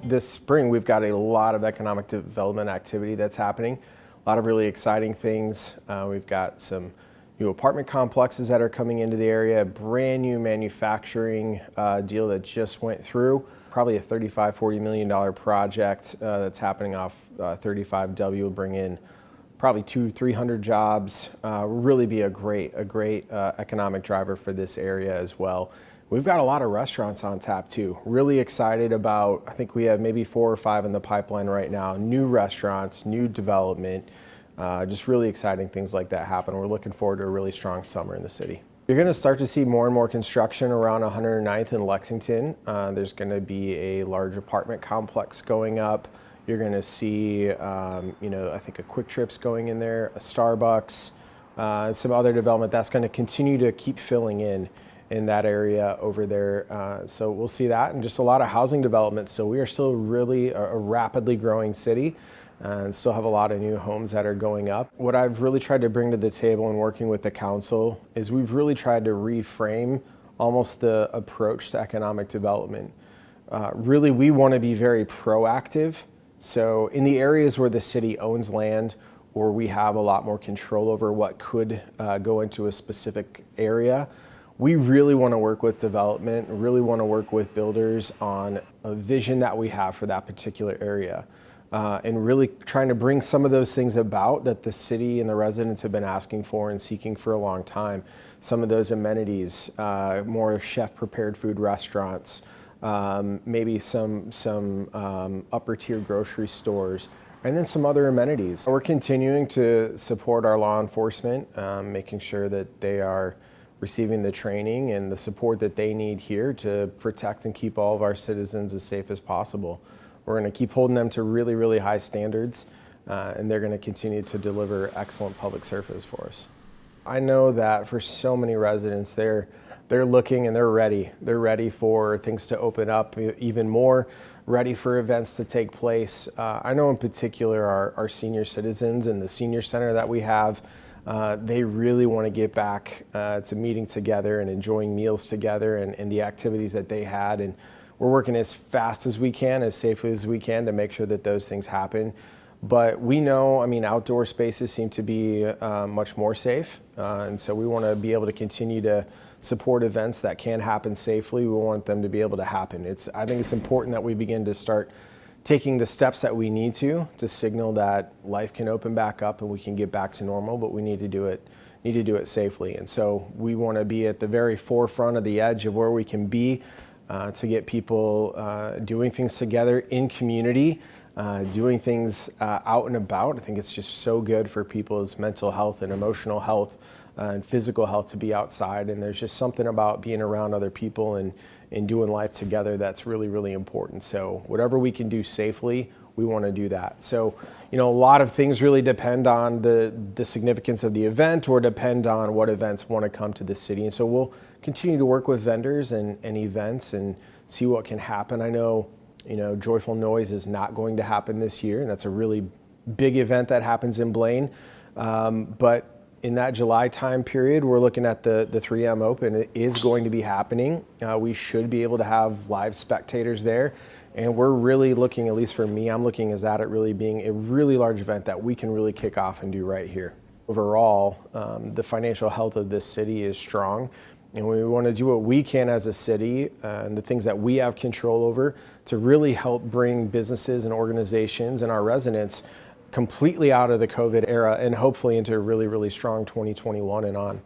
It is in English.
this spring, we've got a lot of economic development activity that's happening, a lot of really exciting things. We've got some new apartment complexes that are coming into the area, a brand new manufacturing deal that just went through, probably a $35-40 million project that's happening off 35W, will bring in probably 200-300 jobs, really be a great economic driver for this area as well. We've got a lot of restaurants on tap too. Really excited about, I think we have maybe 4 or 5 in the pipeline right now. New restaurants, new development, just really exciting things like that happen. We're looking forward to a really strong summer in the city. You're going to start to see more and more construction around 109th and Lexington. There's going to be a large apartment complex going up. You're going to see, I think a Quick Trip's going in there, a Starbucks, and some other development that's going to continue to keep filling in that area over there. So we'll see that, and just a lot of housing development. So we are still really a rapidly growing city and still have a lot of new homes that are going up. What I've really tried to bring to the table in working with the council is we've really tried to reframe almost the approach to economic development. Really, we want to be very proactive. So in the areas where the city owns land or we have a lot more control over what could go into a specific area, we really want to work with development, really want to work with builders on a vision that we have for that particular area. And really trying to bring some of those things about that the city and the residents have been asking for and seeking for a long time. Some of those amenities, more chef-prepared food restaurants, maybe some upper tier grocery stores, and then some other amenities. We're continuing to support our law enforcement, making sure that they are receiving the training and the support that they need here to protect and keep all of our citizens as safe as possible. We're going to keep holding them to really, really high standards, and they're going to continue to deliver excellent public service for us. I know that for so many residents, they're looking and they're ready. They're ready for things to open up even more, ready for events to take place. I know in particular our senior citizens and the senior center that we have, they really want to get back to meeting together and enjoying meals together and the activities that they had. And we're working as fast as we can, as safely as we can to make sure that those things happen. But we know, outdoor spaces seem to be much more safe. And so we want to be able to continue to support events that can happen safely. We want them to be able to happen. I think it's important that we begin to start taking the steps that we need to signal that life can open back up and we can get back to normal, but we need to do it safely. And so we want to be at the very forefront of the edge of where we can be to get people doing things together in community, doing things out and about. I think it's just so good for people's mental health and emotional health and physical health to be outside. And there's just something about being around other people and doing life together that's really, really important. So whatever we can do safely, we want to do that. So, a lot of things really depend on the significance of the event or depend on what events want to come to the city. And so we'll continue to work with vendors and events and see what can happen. I know, Joyful Noise is not going to happen this year, and that's a really big event that happens in Blaine. But in that July time period, we're looking at the 3M Open. It is going to be happening. We should be able to have live spectators there. And we're really looking, at least for me, I'm looking at it really being a really large event that we can really kick off and do right here. Overall, the financial health of this city is strong. And we want to do what we can as a city and the things that we have control over to really help bring businesses and organizations and our residents completely out of the COVID era and hopefully into a really, really strong 2021 and on.